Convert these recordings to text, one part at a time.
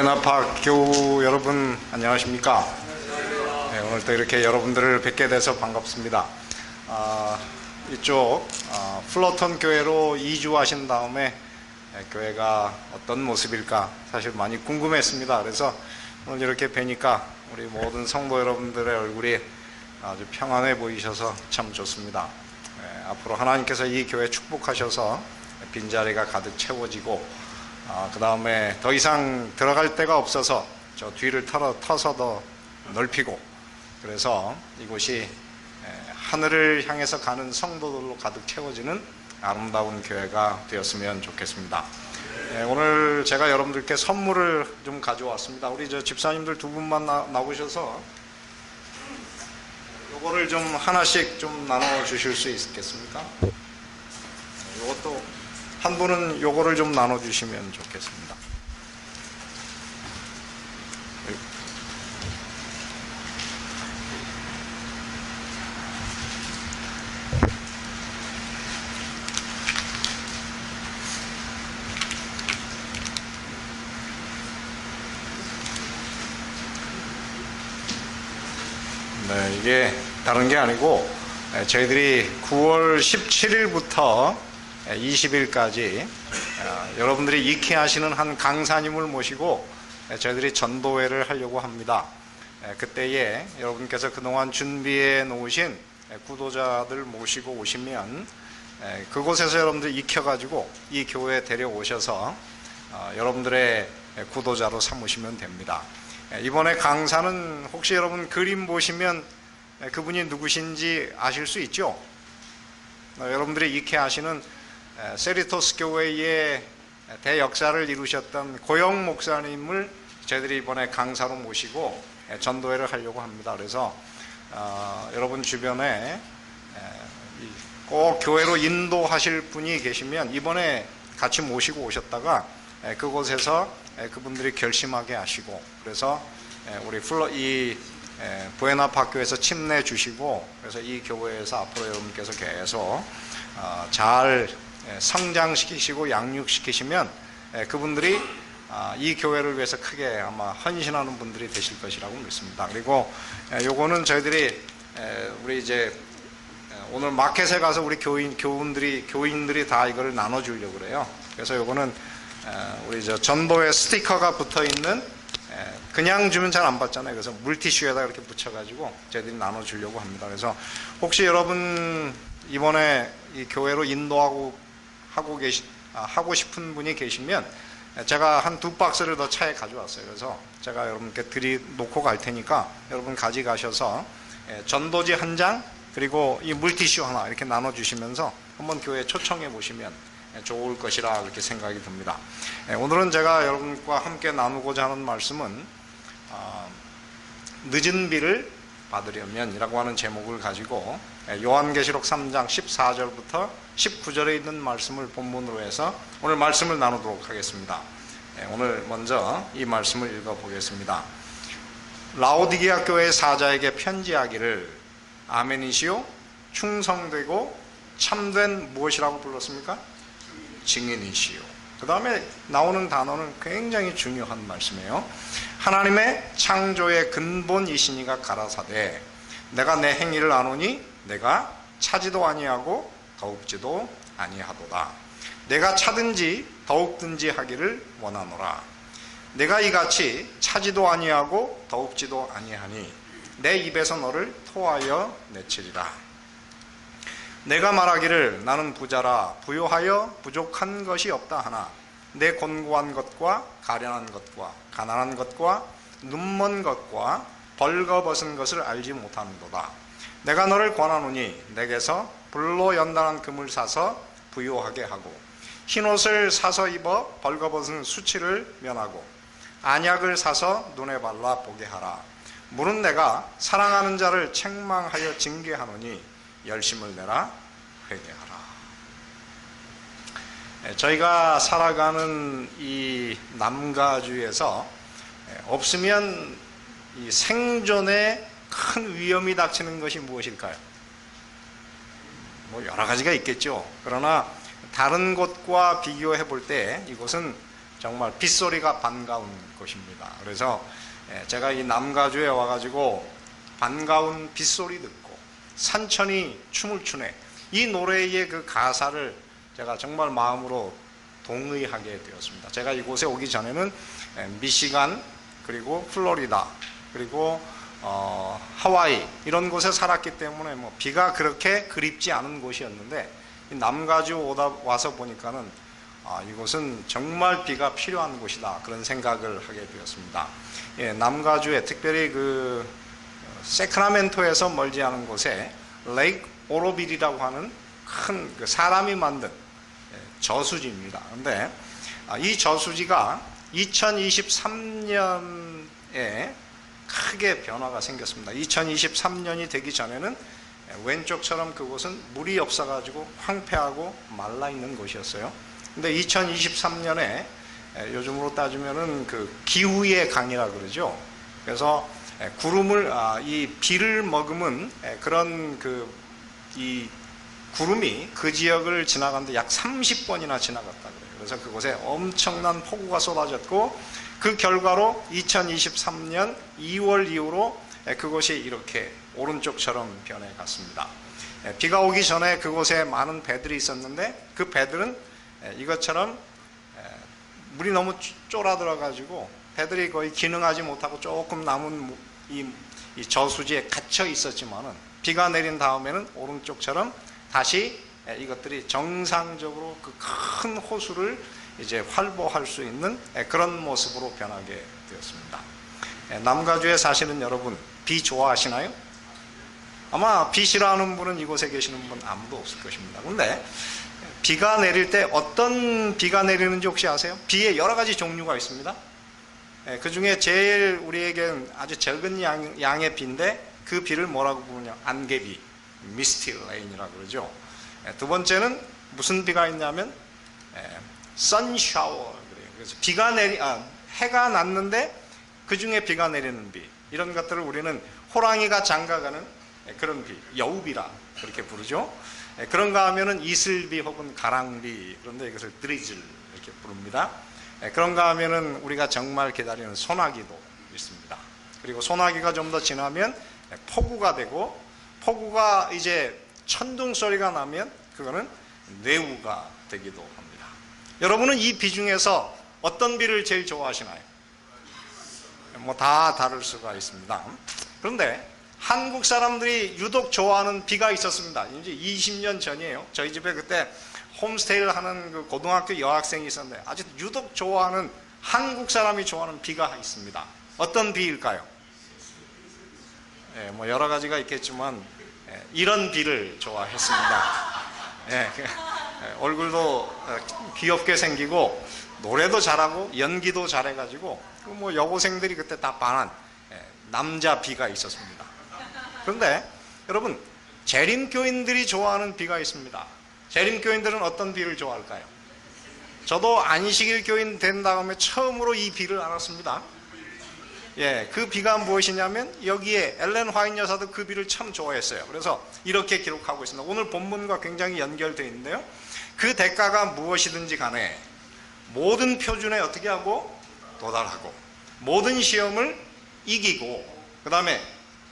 부에나파 교우 여러분 안녕하십니까? 네, 오늘 또 이렇게 여러분들을 뵙게 돼서 반갑습니다. 이쪽 플러턴 교회로 이주하신 다음에 교회가 어떤 모습일까 사실 많이 궁금했습니다. 그래서 오늘 이렇게 뵈니까 우리 모든 성도 여러분들의 얼굴이 아주 평안해 보이셔서 참 좋습니다. 앞으로 하나님께서 이 교회 축복하셔서 빈자리가 가득 채워지고 그 다음에 더 이상 들어갈 데가 없어서 저 뒤를 터서 더 넓히고, 그래서 이곳이 하늘을 향해서 가는 성도들로 가득 채워지는 아름다운 교회가 되었으면 좋겠습니다. 오늘 제가 여러분들께 선물을 좀 가져왔습니다. 우리 저 집사님들 두 분만 나오셔서 요거를 좀 하나씩 좀 나눠 주실 수 있겠습니까? 요것도 한 분은 요거를 좀 나눠주시면 좋겠습니다. 네, 이게 다른 게 아니고 저희들이 9월 17일부터 20일까지 여러분들이 익히 아시는 한 강사님을 모시고 저희들이 전도회를 하려고 합니다. 그때에 여러분께서 그동안 준비해 놓으신 구도자들 모시고 오시면 그곳에서 여러분들이 익혀가지고 이 교회에 데려오셔서 여러분들의 구도자로 삼으시면 됩니다. 이번에 강사는 혹시 여러분 그림 보시면 그분이 누구신지 아실 수 있죠? 여러분들이 익히 아시는 세리토스 교회의 대역사를 이루셨던 고영 목사님을 저희들이 이번에 강사로 모시고 전도회를 하려고 합니다. 그래서 여러분 주변에 꼭 교회로 인도하실 분이 계시면 이번에 같이 모시고 오셨다가 그곳에서 그분들이 결심하게 하시고, 그래서 우리 부에나파 교회에서 침내 주시고, 그래서 이 교회에서 앞으로 여러분께서 계속 잘 성장시키시고 양육시키시면 그분들이 이 교회를 위해서 크게 아마 헌신하는 분들이 되실 것이라고 믿습니다. 그리고 요거는 저희들이 우리 이제 오늘 마켓에 가서 우리 교인들이 다 이거를 나눠주려고 그래요. 그래서 요거는 우리 저 전도회 스티커가 붙어 있는, 그냥 주면 잘 안 받잖아요. 그래서 물티슈에다 이렇게 붙여가지고 저희들이 나눠주려고 합니다. 그래서 혹시 여러분 이번에 이 교회로 인도하고 하고 싶은 분이 계시면 제가 한 2박스를 더 차에 가져왔어요. 그래서 제가 여러분께 놓고 갈 테니까 여러분 가져가셔서 전도지 한 장 그리고 이 물티슈 하나 이렇게 나눠주시면서 한번 교회에 초청해 보시면 좋을 것이라 그렇게 생각이 듭니다. 오늘은 제가 여러분과 함께 나누고자 하는 말씀은 늦은 비를 받으려면 이라고 하는 제목을 가지고 요한계시록 3장 14절부터 19절에 있는 말씀을 본문으로 해서 오늘 말씀을 나누도록 하겠습니다. 오늘 먼저 이 말씀을 읽어보겠습니다. 라오디게아 교회 사자에게 편지하기를 아멘이시요 충성되고 참된 무엇이라고 불렀습니까? 증인이시요. 그 다음에 나오는 단어는 굉장히 중요한 말씀이에요. 하나님의 창조의 근본이시니가 가라사대 내가 내 행위를 아노니 내가 차지도 아니하고 더욱지도 아니하도다. 내가 차든지 더욱든지 하기를 원하노라. 내가 이같이 차지도 아니하고 더욱지도 아니하니 내 입에서 너를 토하여 내치리라. 내가 말하기를 나는 부자라 부요하여 부족한 것이 없다 하나 내 곤고한 것과 가련한 것과 가난한 것과 눈먼 것과 벌거벗은 것을 알지 못하는도다. 내가 너를 권하노니 내게서 불로 연단한 금을 사서 부요하게 하고 흰옷을 사서 입어 벌거벗은 수치를 면하고 안약을 사서 눈에 발라 보게 하라. 물은 내가 사랑하는 자를 책망하여 징계하노니 열심을 내라 회개하라. 저희가 살아가는 이 남가주에서 없으면 이 생존에 큰 위험이 닥치는 것이 무엇일까요? 뭐 여러 가지가 있겠죠. 그러나 다른 곳과 비교해 볼 때 이곳은 정말 빗소리가 반가운 곳입니다. 그래서 제가 이 남가주에 와가지고 반가운 빗소리 듣고 산천이 춤을 추네, 이 노래의 그 가사를 제가 정말 마음으로 동의하게 되었습니다. 제가 이곳에 오기 전에는 미시간, 그리고 플로리다, 그리고 하와이 이런 곳에 살았기 때문에 뭐 비가 그렇게 그립지 않은 곳이었는데, 남가주 와서 보니까는 이곳은 정말 비가 필요한 곳이다, 그런 생각을 하게 되었습니다. 남가주에 특별히 그 세크라멘토에서 멀지 않은 곳에 레이크 오로빌이라고 하는 큰 그 사람이 만든 저수지입니다. 그런데 이 저수지가 2023년에 크게 변화가 생겼습니다. 2023년이 되기 전에는 왼쪽처럼 그곳은 물이 없어가지고 황폐하고 말라있는 곳이었어요. 근데 2023년에 요즘으로 따지면은 그 기후의 강이라 그러죠. 그래서 구름을 이 비를 머금은 그런 이 구름이 그 지역을 지나가는데 약 30번이나 지나갔다 그래요. 그래서 그곳에 엄청난 폭우가 쏟아졌고, 그 결과로 2023년 2월 이후로 그곳이 이렇게 오른쪽처럼 변해갔습니다. 비가 오기 전에 그곳에 많은 배들이 있었는데, 그 배들은 이것처럼 물이 너무 쫄아들어 가지고 배들이 거의 기능하지 못하고 조금 남은 이 저수지에 갇혀 있었지만은, 비가 내린 다음에는 오른쪽처럼 다시 이것들이 정상적으로 그 큰 호수를 이제 활보할 수 있는 그런 모습으로 변하게 되었습니다. 남가주에 사시는 여러분, 비 좋아하시나요? 아마 비 싫어하는 분은 이곳에 계시는 분 아무도 없을 것입니다. 그런데 비가 내릴 때 어떤 비가 내리는지 혹시 아세요? 비에 여러 가지 종류가 있습니다. 그 중에 제일 우리에겐 아주 적은 양의 비인데, 그 비를 뭐라고 부르냐? 안개비, 미스티 레인이라고 그러죠. 두 번째는 무슨 비가 있냐면 선샤워 그래요. 그래서 해가 났는데 그 중에 비가 내리는 비, 이런 것들을 우리는 호랑이가 장가가는 그런 비, 여우비라 그렇게 부르죠. 그런가 하면은 이슬비 혹은 가랑비, 그런데 이것을 드리즐 이렇게 부릅니다. 그런가 하면은 우리가 정말 기다리는 소나기도 있습니다. 그리고 소나기가 좀 더 지나면 폭우가 되고, 폭우가 이제 천둥 소리가 나면 그거는 뇌우가 되기도 합니다. 여러분은 이 비 중에서 어떤 비를 제일 좋아하시나요? 뭐 다 다를 수가 있습니다. 그런데 한국 사람들이 유독 좋아하는 비가 있었습니다. 이제 20년 전이에요. 저희 집에 그때 홈스테이를 하는 그 고등학교 여학생이 있었는데, 아주 유독 좋아하는, 한국 사람이 좋아하는 비가 있습니다. 어떤 비일까요? 뭐 여러 가지가 있겠지만 이런 비를 좋아했습니다. 얼굴도 귀엽게 생기고 노래도 잘하고 연기도 잘해가지고 뭐 여고생들이 그때 다 반한 남자 비가 있었습니다. 그런데 여러분, 재림교인들이 좋아하는 비가 있습니다. 재림교인들은 어떤 비를 좋아할까요? 저도 안식일 교인 된 다음에 처음으로 이 비를 알았습니다. 그 비가 무엇이냐면, 여기에 엘렌 화이트 여사도 그 비를 참 좋아했어요. 그래서 이렇게 기록하고 있습니다. 오늘 본문과 굉장히 연결되어 있는데요, 그 대가가 무엇이든지 간에 모든 표준에 어떻게 하고 도달하고, 모든 시험을 이기고, 그 다음에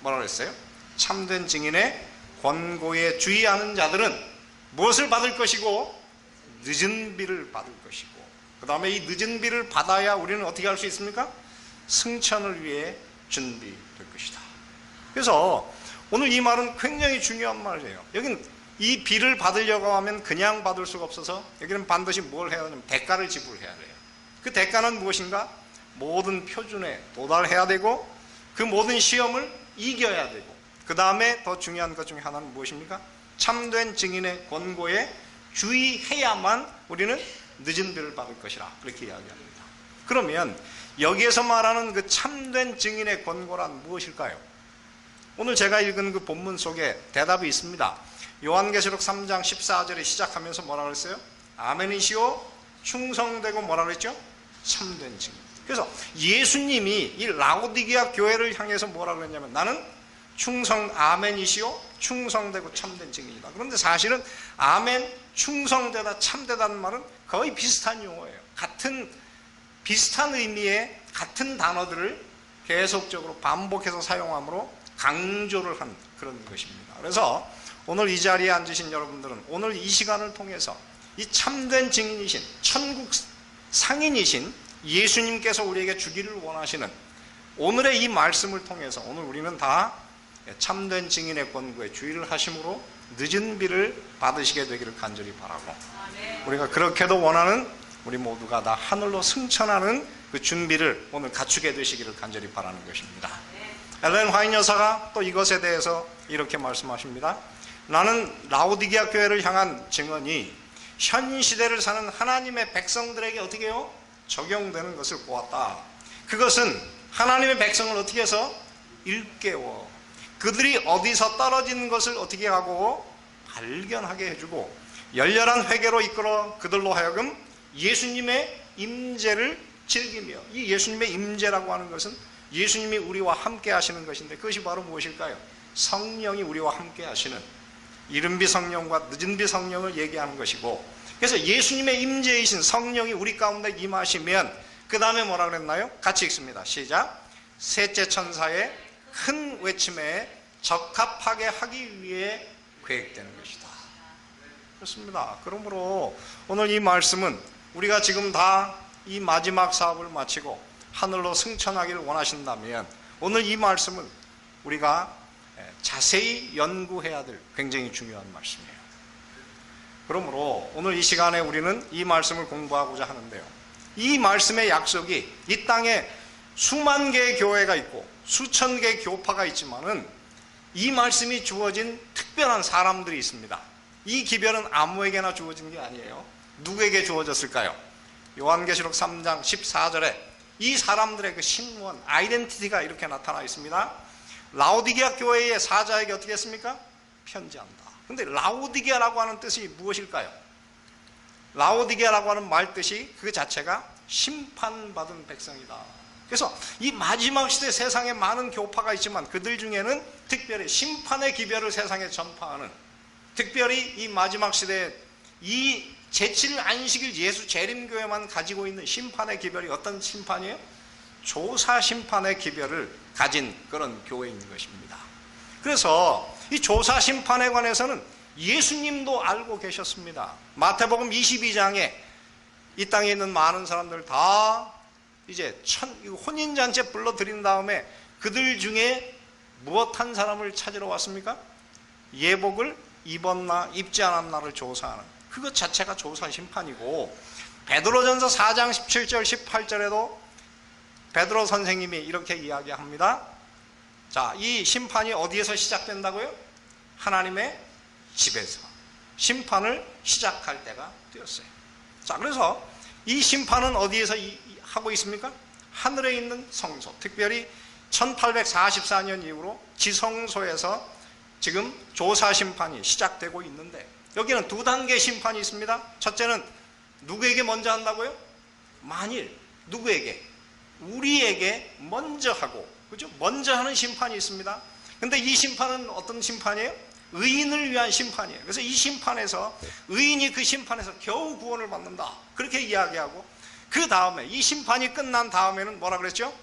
뭐라고 했어요? 참된 증인의 권고에 주의하는 자들은 무엇을 받을 것이고? 늦은 비를 받을 것이고, 그 다음에 이 늦은 비를 받아야 우리는 어떻게 할 수 있습니까? 승천을 위해 준비될 것이다. 그래서 오늘 이 말은 굉장히 중요한 말이에요. 여기는 이 비를 받으려고 하면 그냥 받을 수가 없어서, 여기는 반드시 뭘 해야 하냐면 대가를 지불해야 돼요. 그 대가는 무엇인가? 모든 표준에 도달해야 되고, 그 모든 시험을 이겨야 되고, 그 다음에 더 중요한 것 중에 하나는 무엇입니까? 참된 증인의 권고에 주의해야만 우리는 늦은 비를 받을 것이라, 그렇게 이야기합니다. 그러면 여기에서 말하는 그 참된 증인의 권고란 무엇일까요? 오늘 제가 읽은 그 본문 속에 대답이 있습니다. 요한계시록 3장 14절에 시작하면서 뭐라 그랬어요? 아멘이시오, 충성되고 뭐라 그랬죠? 참된 증인. 그래서 예수님이 이 라오디게아 교회를 향해서 뭐라 그랬냐면, 나는 아멘이시오, 충성되고 참된 증인이다. 그런데 사실은 아멘, 충성되다, 참되다는 말은 거의 비슷한 용어예요. 같은 비슷한 의미의 같은 단어들을 계속적으로 반복해서 사용함으로 강조를 한 그런 것입니다. 그래서 오늘 이 자리에 앉으신 여러분들은 오늘 이 시간을 통해서 이 참된 증인이신 천국 상인이신 예수님께서 우리에게 주기를 원하시는 오늘의 이 말씀을 통해서 오늘 우리는 다 참된 증인의 권고에 주의를 하심으로 늦은 비를 받으시게 되기를 간절히 바라고, 우리가 그렇게도 원하는 우리 모두가 다 하늘로 승천하는 그 준비를 오늘 갖추게 되시기를 간절히 바라는 것입니다. 엘렌 화이트 여사가 또 이것에 대해서 이렇게 말씀하십니다. 나는 라오디게아 교회를 향한 증언이 현 시대를 사는 하나님의 백성들에게 어떻게 해요? 적용되는 것을 보았다. 그것은 하나님의 백성을 어떻게 해서? 일깨워 그들이 어디서 떨어지는 것을 어떻게 하고 발견하게 해주고 열렬한 회개로 이끌어 그들로 하여금 예수님의 임재를 즐기며, 이 예수님의 임재라고 하는 것은 예수님이 우리와 함께 하시는 것인데 그것이 바로 무엇일까요? 성령이 우리와 함께 하시는 이른비 성령과 늦은비 성령을 얘기하는 것이고, 그래서 예수님의 임재이신 성령이 우리 가운데 임하시면 그 다음에 뭐라 그랬나요? 같이 읽습니다. 시작. 셋째 천사의 큰 외침에 적합하게 하기 위해 계획되는 것이다. 그렇습니다. 그러므로 오늘 이 말씀은 우리가 지금 다 이 마지막 사업을 마치고 하늘로 승천하기를 원하신다면 오늘 이 말씀은 우리가 자세히 연구해야 될 굉장히 중요한 말씀이에요. 그러므로 오늘 이 시간에 우리는 이 말씀을 공부하고자 하는데요, 이 말씀의 약속이 이 땅에 수만 개의 교회가 있고 수천 개의 교파가 있지만은 이 말씀이 주어진 특별한 사람들이 있습니다. 이 기별은 아무에게나 주어진 게 아니에요. 누구에게 주어졌을까요? 요한계시록 3장 14절에 이 사람들의 그 신원, 아이덴티티가 이렇게 나타나 있습니다. 라오디게아 교회의 사자에게 어떻게 했습니까? 편지한다. 근데 라오디게아라고 하는 뜻이 무엇일까요? 라오디게아라고 하는 말 뜻이 그 자체가 심판받은 백성이다. 그래서 이 마지막 시대 세상에 많은 교파가 있지만 그들 중에는 특별히 심판의 기별을 세상에 전파하는, 특별히 이 마지막 시대에 이 제7 안식일 예수 재림교회만 가지고 있는 심판의 기별이 어떤 심판이에요? 조사 심판의 기별을 가진 그런 교회인 것입니다. 그래서 이 조사 심판에 관해서는 예수님도 알고 계셨습니다. 마태복음 22장에 이 땅에 있는 많은 사람들 다 이제 혼인잔치 불러들인 다음에 그들 중에 무엇한 사람을 찾으러 왔습니까? 예복을 입었나 입지 않았나를 조사하는, 그것 자체가 조사 심판이고, 베드로전서 4장 17절 18절에도 베드로 선생님이 이렇게 이야기합니다. 자, 이 심판이 어디에서 시작된다고요? 하나님의 집에서 심판을 시작할 때가 되었어요. 자, 그래서 이 심판은 어디에서 하고 있습니까? 하늘에 있는 성소, 특별히 1844년 이후로 지성소에서 지금 조사 심판이 시작되고 있는데, 여기는 두 단계의 심판이 있습니다. 첫째는 누구에게 먼저 한다고요? 만일 누구에게? 우리에게 먼저 하고, 그죠? 먼저 하는 심판이 있습니다. 근데 이 심판은 어떤 심판이에요? 의인을 위한 심판이에요. 그래서 이 심판에서 의인이 그 심판에서 겨우 구원을 받는다, 그렇게 이야기하고, 그 다음에 이 심판이 끝난 다음에는 뭐라 그랬죠?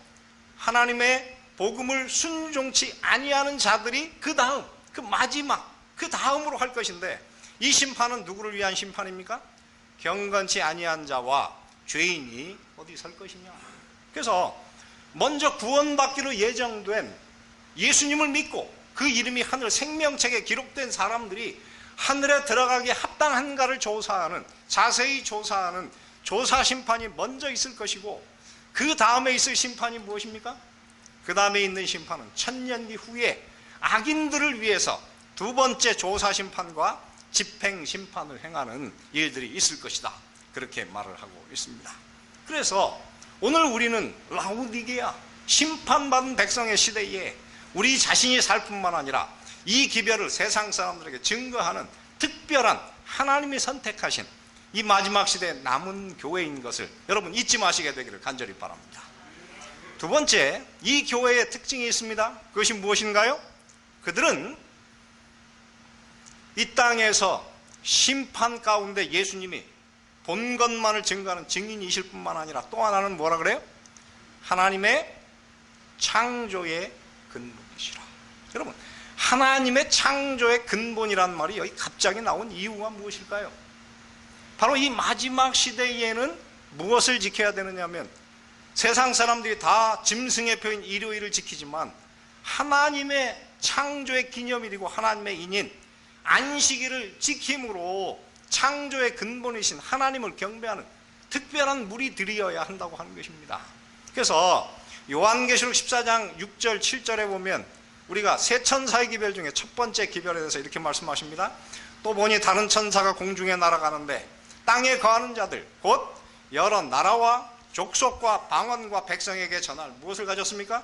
하나님의 복음을 순종치 아니하는 자들이 그 다음, 그 마지막, 그 다음으로 할 것인데, 이 심판은 누구를 위한 심판입니까? 경건치 아니한 자와 죄인이 어디 설 것이냐. 그래서 먼저 구원받기로 예정된 예수님을 믿고 그 이름이 하늘 생명책에 기록된 사람들이 하늘에 들어가기에 합당한가를 조사하는, 자세히 조사하는 조사 심판이 먼저 있을 것이고, 그 다음에 있을 심판이 무엇입니까? 그 다음에 있는 심판은 천년기 후에 악인들을 위해서 두 번째 조사 심판과 집행 심판을 행하는 일들이 있을 것이다, 그렇게 말을 하고 있습니다. 그래서 오늘 우리는 라오디게아 심판받은 백성의 시대에 우리 자신이 살 뿐만 아니라 이 기별을 세상 사람들에게 증거하는 특별한 하나님이 선택하신 이 마지막 시대에 남은 교회인 것을 여러분 잊지 마시게 되기를 간절히 바랍니다. 두 번째, 이 교회의 특징이 있습니다. 그것이 무엇인가요? 그들은 이 땅에서 심판 가운데 예수님이 본 것만을 증거하는 증인이실 뿐만 아니라 또 하나는 뭐라 그래요? 하나님의 창조의 근본이시라. 여러분, 하나님의 창조의 근본이란 말이 여기 갑자기 나온 이유가 무엇일까요? 바로 이 마지막 시대에는 무엇을 지켜야 되느냐면, 세상 사람들이 다 짐승의 표인 일요일을 지키지만 하나님의 창조의 기념일이고 하나님의 인인 안식일을 지킴으로 창조의 근본이신 하나님을 경배하는 특별한 무리들이어야 한다고 하는 것입니다. 그래서 요한계시록 14장 6절 7절에 보면 우리가 세 천사의 기별 중에 첫 번째 기별에 대해서 이렇게 말씀하십니다. 또 보니 다른 천사가 공중에 날아가는데 땅에 거하는 자들 곧 여러 나라와 족속과 방언과 백성에게 전할 무엇을 가졌습니까?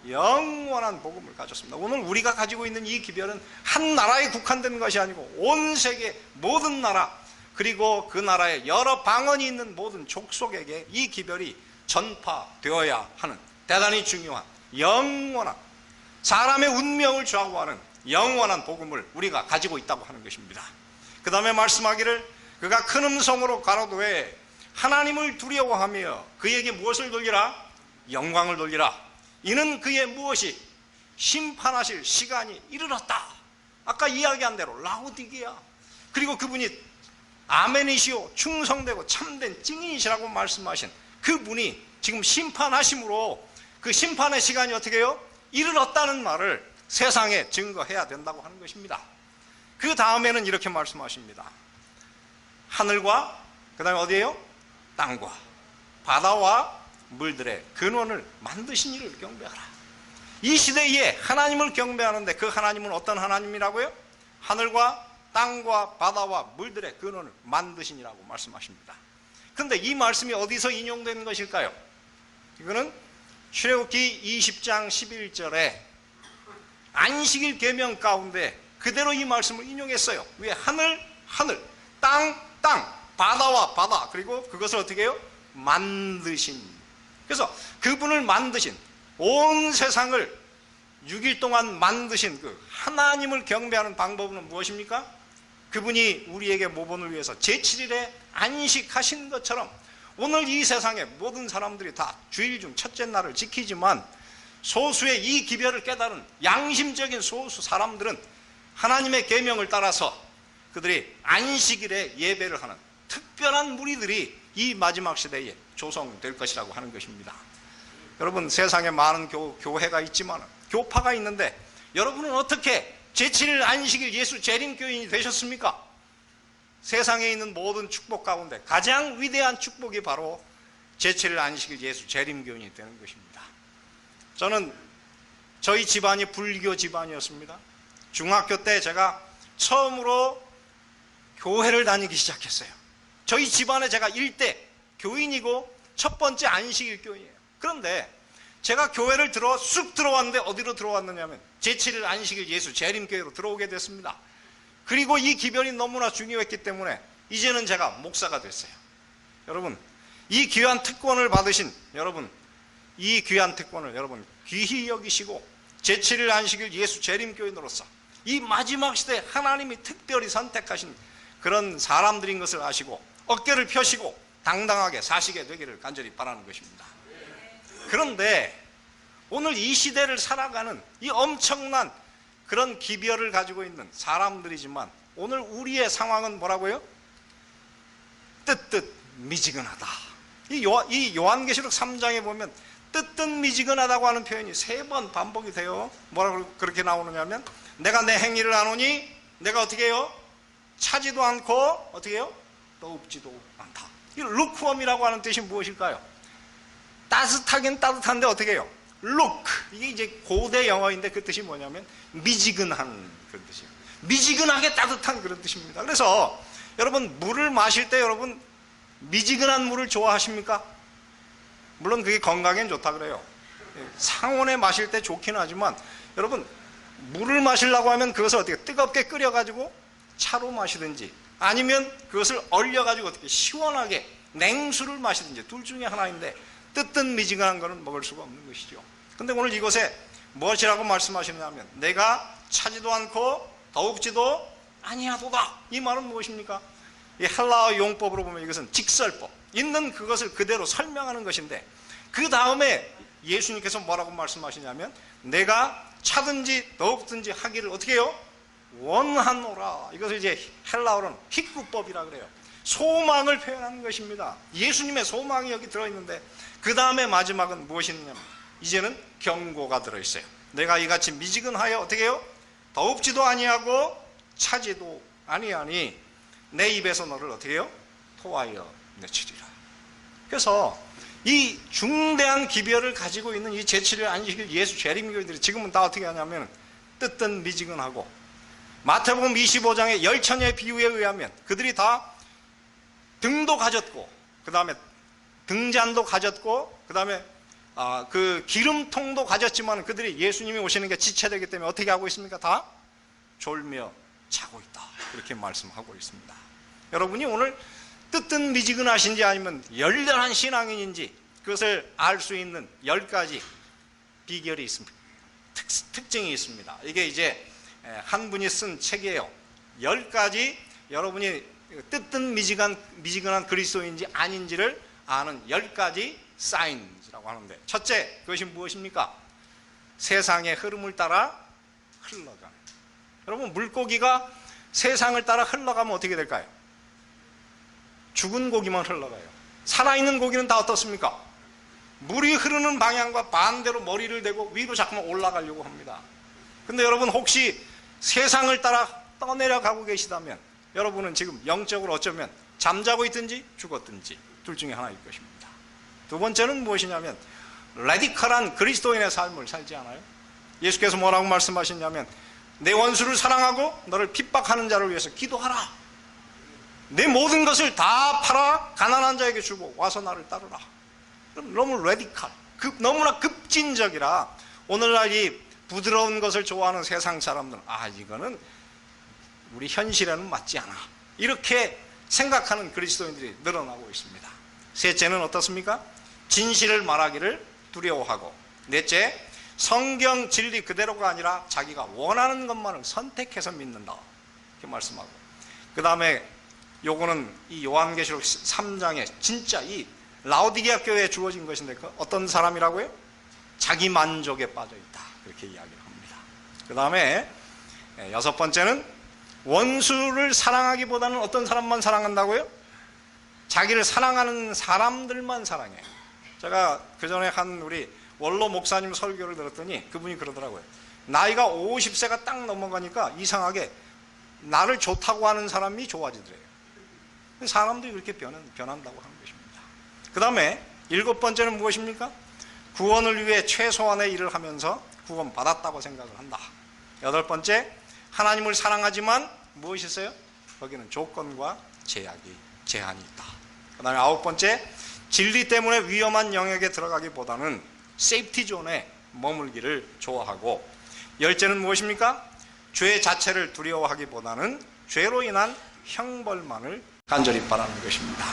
영원한 복음을 가졌습니다. 오늘 우리가 가지고 있는 이 기별은 한 나라에 국한된 것이 아니고 온 세계 모든 나라, 그리고 그 나라에 여러 방언이 있는 모든 족속에게 이 기별이 전파되어야 하는 대단히 중요한 영원한, 사람의 운명을 좌우하는 영원한 복음을 우리가 가지고 있다고 하는 것입니다. 그 다음에 말씀하기를 그가 큰 음성으로 가로되 하나님을 두려워하며 그에게 무엇을 돌리라? 영광을 돌리라. 이는 그의 무엇이? 심판하실 시간이 이르렀다. 아까 이야기한 대로 라오디게아, 그리고 그분이 아멘이시오 충성되고 참된 증인이시라고 말씀하신 그분이 지금 심판하심으로 그 심판의 시간이 어떻게 해요? 이르렀다는 말을 세상에 증거해야 된다고 하는 것입니다. 그 다음에는 이렇게 말씀하십니다. 하늘과 그 다음에 어디에요? 땅과 바다와 물들의 근원을 만드신 이를 경배하라. 이 시대에 하나님을 경배하는데 그 하나님은 어떤 하나님이라고요? 하늘과 땅과 바다와 물들의 근원을 만드신 이라고 말씀하십니다. 그런데 이 말씀이 어디서 인용되는 것일까요? 이거는 출애굽기 20장 11절에 안식일 계명 가운데 그대로 이 말씀을 인용했어요. 왜? 하늘, 땅, 바다와 바다, 그리고 그것을 어떻게 해요? 만드신. 그래서 그분을 만드신, 온 세상을 6일 동안 만드신 그 하나님을 경배하는 방법은 무엇입니까? 그분이 우리에게 모본을 위해서 제7일에 안식하신 것처럼 오늘 이 세상의 모든 사람들이 다 주일 중 첫째 날을 지키지만 소수의 이 기별을 깨달은 양심적인 소수 사람들은 하나님의 계명을 따라서 그들이 안식일에 예배를 하는 특별한 무리들이 이 마지막 시대에 조성될 것이라고 하는 것입니다. 여러분, 세상에 많은 교회가 있지만 교파가 있는데 여러분은 어떻게 제7일 안식일 예수 재림교인이 되셨습니까? 세상에 있는 모든 축복 가운데 가장 위대한 축복이 바로 제7일 안식일 예수 재림교인이 되는 것입니다. 저는 저희 집안이 불교 집안이었습니다. 중학교 때 제가 처음으로 교회를 다니기 시작했어요. 저희 집안에 제가 1대 교인이고 첫 번째 안식일 교인이에요. 그런데 제가 교회를 쑥 들어왔는데 어디로 들어왔느냐면 제7일 안식일 예수 재림교회로 들어오게 됐습니다. 그리고 이 기별이 너무나 중요했기 때문에 이제는 제가 목사가 됐어요. 여러분, 이 귀한 특권을 받으신 여러분, 이 귀한 특권을 여러분 귀히 여기시고 제7일 안식일 예수 재림교인으로서 이 마지막 시대에 하나님이 특별히 선택하신 그런 사람들인 것을 아시고 어깨를 펴시고 당당하게 사시게 되기를 간절히 바라는 것입니다. 그런데 오늘 이 시대를 살아가는 이 엄청난 그런 기별을 가지고 있는 사람들이지만 오늘 우리의 상황은 뭐라고요? 뜨뜻미지근하다. 이 요한계시록 3장에 보면 뜨뜻미지근하다고 하는 표현이 3번 반복이 돼요. 뭐라고 그렇게 나오느냐면 내가 내 행위를 아노니 내가 어떻게 해요? 차지도 않고 어떻게 해요? 더웁지도 않다. 이 루크웜이라고 하는 뜻이 무엇일까요? 따뜻하긴 따뜻한데 어떻게 해요? luke. 이게 이제 고대 영어인데 그 뜻이 뭐냐면 미지근한 그런 뜻이에요. 미지근하게 따뜻한 그런 뜻입니다. 그래서 여러분 물을 마실 때 여러분 미지근한 물을 좋아하십니까? 물론 그게 건강엔 좋다 그래요. 상온에 마실 때 좋긴 하지만 여러분 물을 마시려고 하면 그것을 어떻게 뜨겁게 끓여가지고 차로 마시든지 아니면 그것을 얼려가지고 어떻게 시원하게 냉수를 마시든지 둘 중에 하나인데 뜨뜻미지근한 것은 먹을 수가 없는 것이죠. 근데 오늘 이곳에 무엇이라고 말씀하시냐면 내가 차지도 않고 더욱지도 아니하도다. 이 말은 무엇입니까? 이 헬라어 용법으로 보면 이것은 직설법, 있는 그것을 그대로 설명하는 것인데, 그 다음에 예수님께서 뭐라고 말씀하시냐면 내가 차든지 더욱든지 하기를 어떻게 해요? 원하노라. 이것을 이제 헬라어로는 희구법이라 그래요. 소망을 표현하는 것입니다. 예수님의 소망이 여기 들어있는데, 그 다음에 마지막은 무엇이냐면 이제는 경고가 들어있어요. 내가 이같이 미지근하여 어떻게 해요? 더웁지도 아니하고 차지도 아니하니 내 입에서 너를 어떻게 해요? 토하여 내치리라. 그래서 이 중대한 기별을 가지고 있는 이 제7일 안식일 예수 재림교인들이 지금은 다 어떻게 하냐면 뜨뜻 미지근하고, 마태복음 25장의 열처녀의 비유에 의하면 그들이 다 등도 가졌고, 그 다음에 등잔도 가졌고, 그 다음에 그 기름통도 가졌지만 그들이 예수님이 오시는 게 지체되기 때문에 어떻게 하고 있습니까? 다 졸며 자고 있다, 이렇게 말씀하고 있습니다. 여러분이 오늘 뜨뜻 미지근하신지 아니면 열렬한 신앙인인지 그것을 알 수 있는 10가지 비결이 있습니다. 특징이 있습니다. 이게 이제 한 분이 쓴 책이에요. 10가지 여러분이 뜨뜻 미지근한 그리스도인지 아닌지를 아는 10가지 사인이라고 하는데, 첫째, 그것이 무엇입니까? 세상의 흐름을 따라 흘러가는. 여러분, 물고기가 세상을 따라 흘러가면 어떻게 될까요? 죽은 고기만 흘러가요. 살아있는 고기는 다 어떻습니까? 물이 흐르는 방향과 반대로 머리를 대고 위로 자꾸만 올라가려고 합니다. 근데 여러분, 혹시 세상을 따라 떠내려가고 계시다면 여러분은 지금 영적으로 어쩌면 잠자고 있든지 죽었든지 둘 중에 하나일 것입니다. 두 번째는 무엇이냐면 레디컬한 그리스도인의 삶을 살지 않아요? 예수께서 뭐라고 말씀하셨냐면 내 원수를 사랑하고 너를 핍박하는 자를 위해서 기도하라. 내 모든 것을 다 팔아 가난한 자에게 주고 와서 나를 따르라. 너무 레디컬, 너무나 급진적이라 오늘날 이 부드러운 것을 좋아하는 세상 사람들은 이거는 우리 현실에는 맞지 않아, 이렇게 생각하는 그리스도인들이 늘어나고 있습니다. 셋째는 어떻습니까? 진실을 말하기를 두려워하고, 넷째, 성경 진리 그대로가 아니라 자기가 원하는 것만을 선택해서 믿는다, 이렇게 말씀하고, 그 다음에 요거는 이 요한계시록 3장에 진짜 이 라오디게아 교회에 주어진 것인데, 그 어떤 사람이라고요? 자기 만족에 빠져 있다, 그렇게 이야기를 합니다. 그 다음에 여섯 번째는 원수를 사랑하기보다는 어떤 사람만 사랑한다고요? 자기를 사랑하는 사람들만 사랑해요. 제가 그 전에 한 우리 원로 목사님 설교를 들었더니 그분이 그러더라고요. 나이가 50세가 딱 넘어가니까 이상하게 나를 좋다고 하는 사람이 좋아지더래요. 사람들이 그렇게 변한다고 하는 것입니다. 그 다음에 일곱 번째는 무엇입니까? 구원을 위해 최소한의 일을 하면서 구원 받았다고 생각을 한다. 여덟 번째, 하나님을 사랑하지만 무엇이 있어요? 거기는 조건과 제한이 있다. 그 다음에 아홉 번째, 진리 때문에 위험한 영역에 들어가기보다는 세이프티 존에 머물기를 좋아하고, 열째는 무엇입니까? 죄 자체를 두려워하기보다는 죄로 인한 형벌만을 간절히 바라는 것입니다.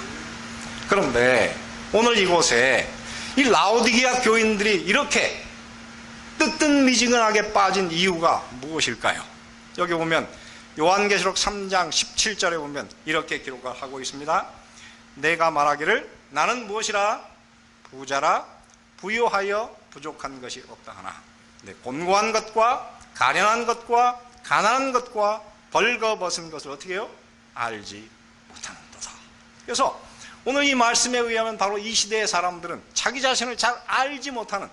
그런데 오늘 이곳에 이 라오디게아 교인들이 이렇게 뜨뜻미지근하게 빠진 이유가 무엇일까요? 여기 보면 요한계시록 3장 17절에 보면 이렇게 기록을 하고 있습니다. 내가 말하기를 나는 무엇이라? 부자라 부유하여 부족한 것이 없다 하나 내 곤고한 것과 가련한 것과 가난한 것과 벌거벗은 것을 어떻게 해요? 알지 못하는도다. 그래서 오늘 이 말씀에 의하면 바로 이 시대의 사람들은 자기 자신을 잘 알지 못하는,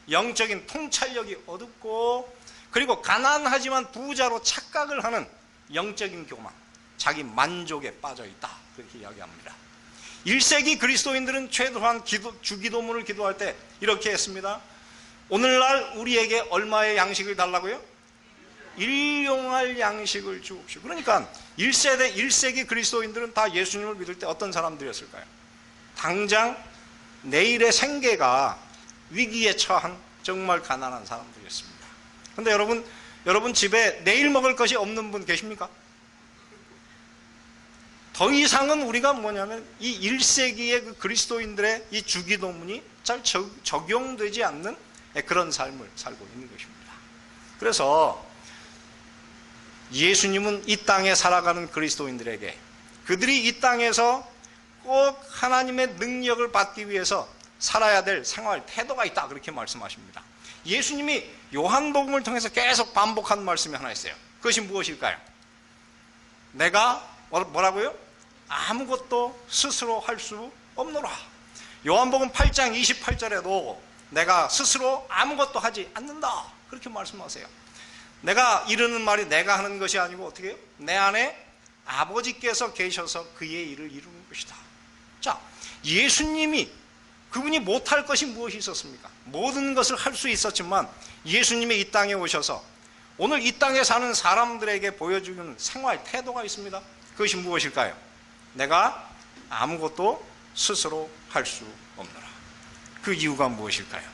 영적인 통찰력이 어둡고, 그리고 가난하지만 부자로 착각을 하는 영적인 교만, 자기 만족에 빠져 있다, 그렇게 이야기합니다. 1세기 그리스도인들은 최소한 주기도문을 기도할 때 이렇게 했습니다. 오늘날 우리에게 얼마의 양식을 달라고요? 일용할 양식을 주옵시오. 그러니까 1세기 그리스도인들은 다 예수님을 믿을 때 어떤 사람들이었을까요? 당장 내일의 생계가 위기에 처한 정말 가난한 사람들이었습니다. 그런데 여러분 집에 내일 먹을 것이 없는 분 계십니까? 더 이상은 우리가 뭐냐면 이 1세기의 그 그리스도인들의 이 주기도문이 잘 적용되지 않는 그런 삶을 살고 있는 것입니다. 그래서 예수님은 이 땅에 살아가는 그리스도인들에게 그들이 이 땅에서 꼭 하나님의 능력을 받기 위해서 살아야 될 생활 태도가 있다, 그렇게 말씀하십니다. 예수님이 요한복음을 통해서 계속 반복한 말씀이 하나 있어요. 그것이 무엇일까요? 내가 뭐라고요? 아무것도 스스로 할 수 없노라. 요한복음 8장 28절에도 내가 스스로 아무것도 하지 않는다, 그렇게 말씀하세요. 내가 이르는 말이 내가 하는 것이 아니고 어떻게 해요? 내 안에 아버지께서 계셔서 그의 일을 이루는 것이다. 자, 예수님이, 그분이 못할 것이 무엇이 있었습니까? 모든 것을 할 수 있었지만 예수님이 이 땅에 오셔서 오늘 이 땅에 사는 사람들에게 보여주는 생활 태도가 있습니다. 그것이 무엇일까요? 내가 아무것도 스스로 할 수 없노라. 그 이유가 무엇일까요?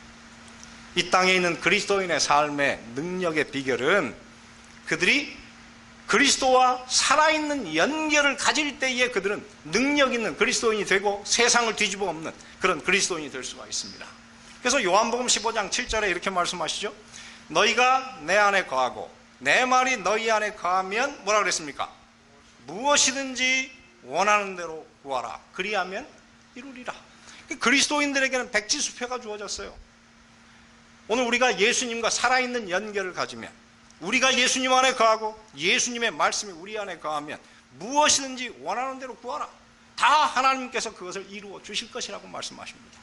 이 땅에 있는 그리스도인의 삶의 능력의 비결은 그들이 그리스도와 살아있는 연결을 가질 때에 그들은 능력 있는 그리스도인이 되고 세상을 뒤집어 엎는 그런 그리스도인이 될 수가 있습니다. 그래서 요한복음 15장 7절에 이렇게 말씀하시죠. 너희가 내 안에 거하고 내 말이 너희 안에 거하면 뭐라 그랬습니까? 무엇이든지 원하는 대로 구하라. 그리하면 이루리라. 그리스도인들에게는 백지수표가 주어졌어요. 오늘 우리가 예수님과 살아있는 연결을 가지면, 우리가 예수님 안에 거하고 예수님의 말씀이 우리 안에 거하면 무엇이든지 원하는 대로 구하라. 다 하나님께서 그것을 이루어 주실 것이라고 말씀하십니다.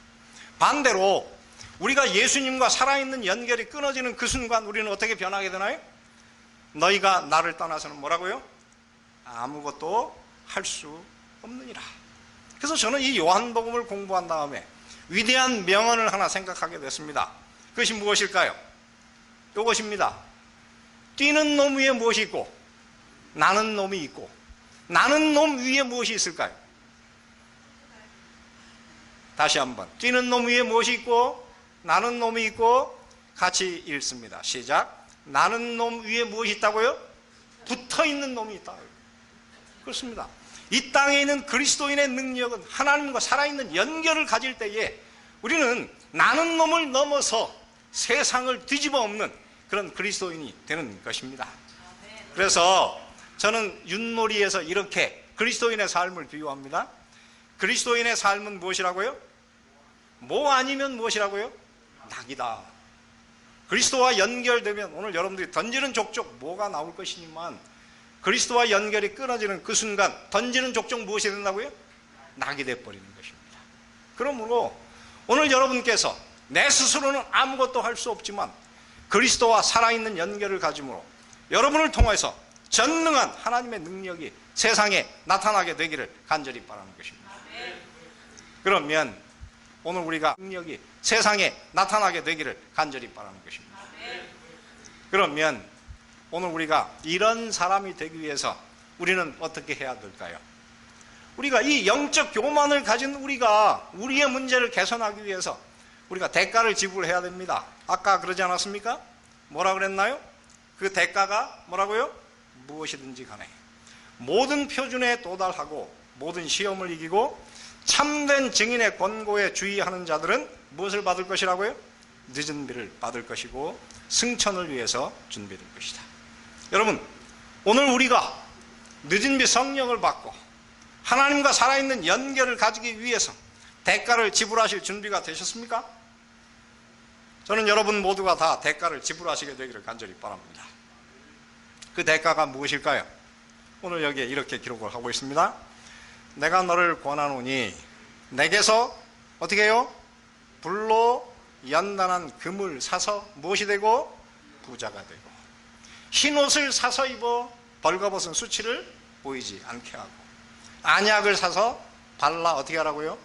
반대로 우리가 예수님과 살아있는 연결이 끊어지는 그 순간 우리는 어떻게 변하게 되나요? 너희가 나를 떠나서는 뭐라고요? 아무것도 할 수 없느니라. 그래서 저는 이 요한복음을 공부한 다음에 위대한 명언을 하나 생각하게 됐습니다. 그것이 무엇일까요? 이것입니다. 뛰는 놈 위에 무엇이 있고 나는 놈이 있고, 나는 놈 위에 무엇이 있을까요? 다시 한번. 뛰는 놈 위에 무엇이 있고 나는 놈이 있고, 같이 읽습니다. 시작. 나는 놈 위에 무엇이 있다고요? 붙어있는 놈이 있다. 그렇습니다. 이 땅에 있는 그리스도인의 능력은 하나님과 살아있는 연결을 가질 때에 우리는 나는 놈을 넘어서 세상을 뒤집어 엎는 그런 그리스도인이 되는 것입니다. 그래서 저는 윷놀이에서 이렇게 그리스도인의 삶을 비유합니다. 그리스도인의 삶은 무엇이라고요? 뭐 아니면 무엇이라고요? 낙이다. 그리스도와 연결되면 오늘 여러분들이 던지는 족족 뭐가 나올 것이니만 그리스도와 연결이 끊어지는 그 순간 던지는 족족 무엇이 된다고요? 낙이 되어버리는 것입니다. 그러므로 오늘 여러분께서 내 스스로는 아무것도 할 수 없지만 그리스도와 살아있는 연결을 가짐으로 여러분을 통해서 전능한 하나님의 능력이 세상에 나타나게 되기를 간절히 바라는 것입니다. 그러면 오늘 우리가 능력이 세상에 나타나게 되기를 간절히 바라는 것입니다. 그러면 오늘 우리가 이런 사람이 되기 위해서 우리는 어떻게 해야 될까요? 우리가 이 영적 교만을 가진 우리가 우리의 문제를 개선하기 위해서 우리가 대가를 지불해야 됩니다. 아까 그러지 않았습니까? 뭐라 그랬나요? 그 대가가 뭐라고요? 무엇이든지 간에 모든 표준에 도달하고 모든 시험을 이기고 참된 증인의 권고에 주의하는 자들은 무엇을 받을 것이라고요? 늦은 비를 받을 것이고 승천을 위해서 준비될 것이다. 여러분, 오늘 우리가 늦은 비 성령을 받고 하나님과 살아있는 연결을 가지기 위해서 대가를 지불하실 준비가 되셨습니까? 저는 여러분 모두가 다 대가를 지불하시게 되기를 간절히 바랍니다. 그 대가가 무엇일까요? 오늘 여기에 이렇게 기록을 하고 있습니다. 내가 너를 권하노니 내게서 어떻게 해요? 불로 연단한 금을 사서 무엇이 되고? 부자가 되고, 흰옷을 사서 입어 벌거벗은 수치를 보이지 않게 하고, 안약을 사서 발라 어떻게 하라고요?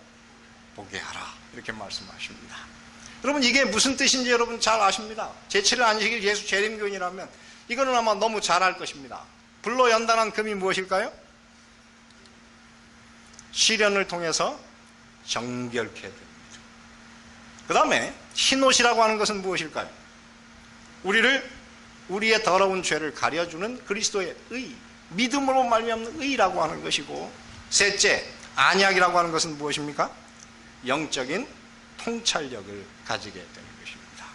보게 하라. 이렇게 말씀하십니다. 여러분, 이게 무슨 뜻인지 여러분 잘 아십니다. 제7일 안식일 예수 재림교인이라면 이거는 아마 너무 잘 알 것입니다. 불로 연단한 금이 무엇일까요? 시련을 통해서 정결케 됩니다. 그 다음에 흰옷이라고 하는 것은 무엇일까요? 우리의 더러운 죄를 가려주는 그리스도의 의, 믿음으로 말미암는 의라고 하는 것이고, 셋째, 안약이라고 하는 것은 무엇입니까? 영적인 통찰력을 가지게 되는 것입니다.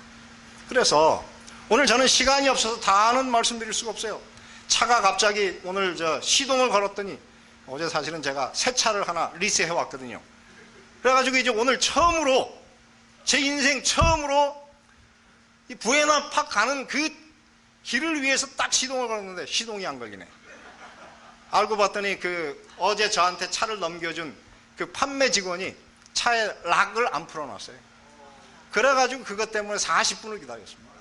그래서 오늘 저는 시간이 없어서 다는 말씀드릴 수가 없어요. 차가 갑자기 오늘 시동을 걸었더니 어제 사실은 제가 새 차를 하나 리스해 왔거든요. 그래가지고 이제 오늘 처음으로, 제 인생 처음으로 이 부에나 팍 가는 그 길을 위해서 딱 시동을 걸었는데 시동이 안 걸리네. 알고 봤더니 어제 저한테 차를 넘겨준 그 판매 직원이 차에 락을 안 풀어놨어요. 그래가지고 그것 때문에 40분을 기다렸습니다.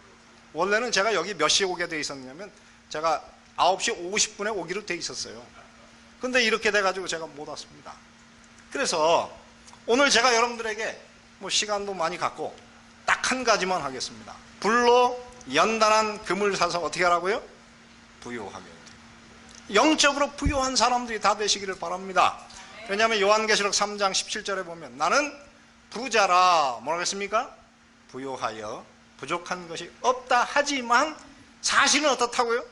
원래는 제가 여기 몇 시에 오게 돼 있었냐면 제가 9시 50분에 오기로 돼 있었어요. 근데 이렇게 돼가지고 제가 못 왔습니다. 그래서 오늘 제가 여러분들에게 뭐 시간도 많이 갖고 딱 한 가지만 하겠습니다. 불로 연단한 금을 사서 어떻게 하라고요? 부요하게. 영적으로 부요한 사람들이 다 되시기를 바랍니다. 왜냐하면 요한계시록 3장 17절에 보면 나는 부자라 뭐라고 했습니까? 부요하여 부족한 것이 없다 하지만 사실은 어떻다고요?